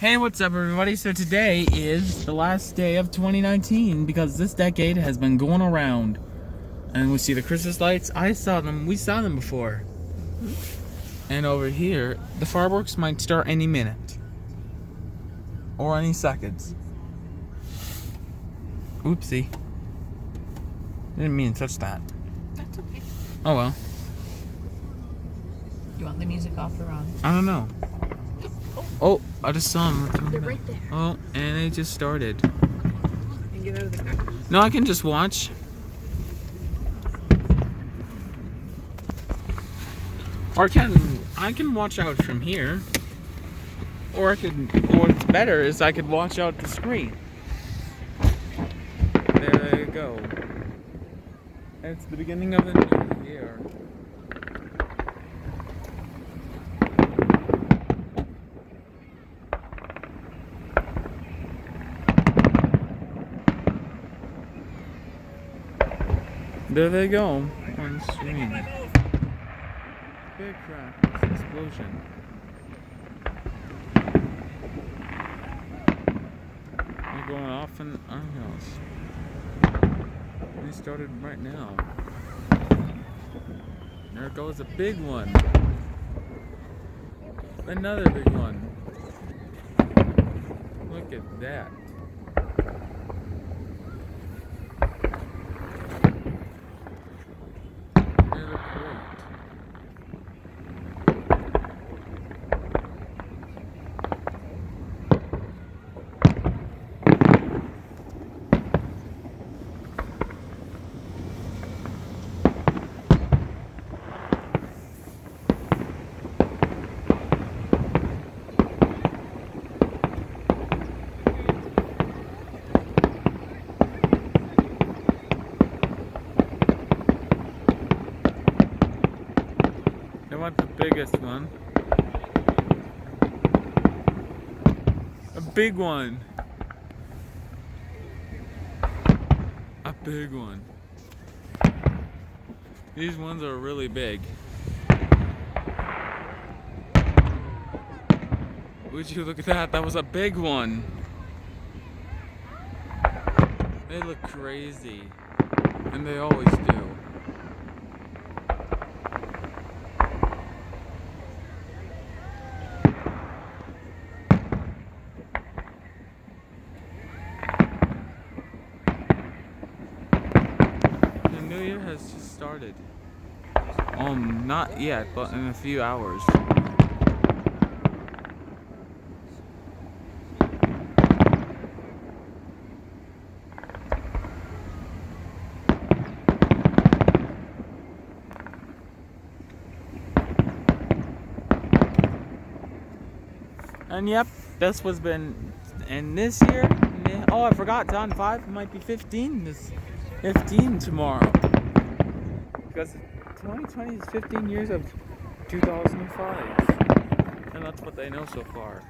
Hey, what's up everybody? So today is the last day of 2019 because this decade has been going around. And we see the Christmas lights. We saw them before. And over here, the fireworks might start any minute. Or any seconds. Oopsie. Didn't mean to touch that. That's okay. Oh well. You want the music off or on? I don't know. Oh, I just saw them. They're right there. Oh, and it just started. And get out of the car. No, I can just watch. Or I can watch out from here. Or what's better is I could watch out the screen. There you go. It's the beginning of the new year. There they go on the screen. Big crackers, explosion. They're going off in our house. They started right now. There goes a big one. Another big one. Look at that. They look great. They want the biggest one. A big one. A big one. These ones are really big. Would you look at that? That was a big one. They look crazy. And they always do. The new year has just started. Not yet, but in a few hours. And yep, this was been, and this year, oh I forgot, it's on 5, it might be 15, 15 tomorrow. Because 2020 is 15 years of 2005, and that's what they know so far.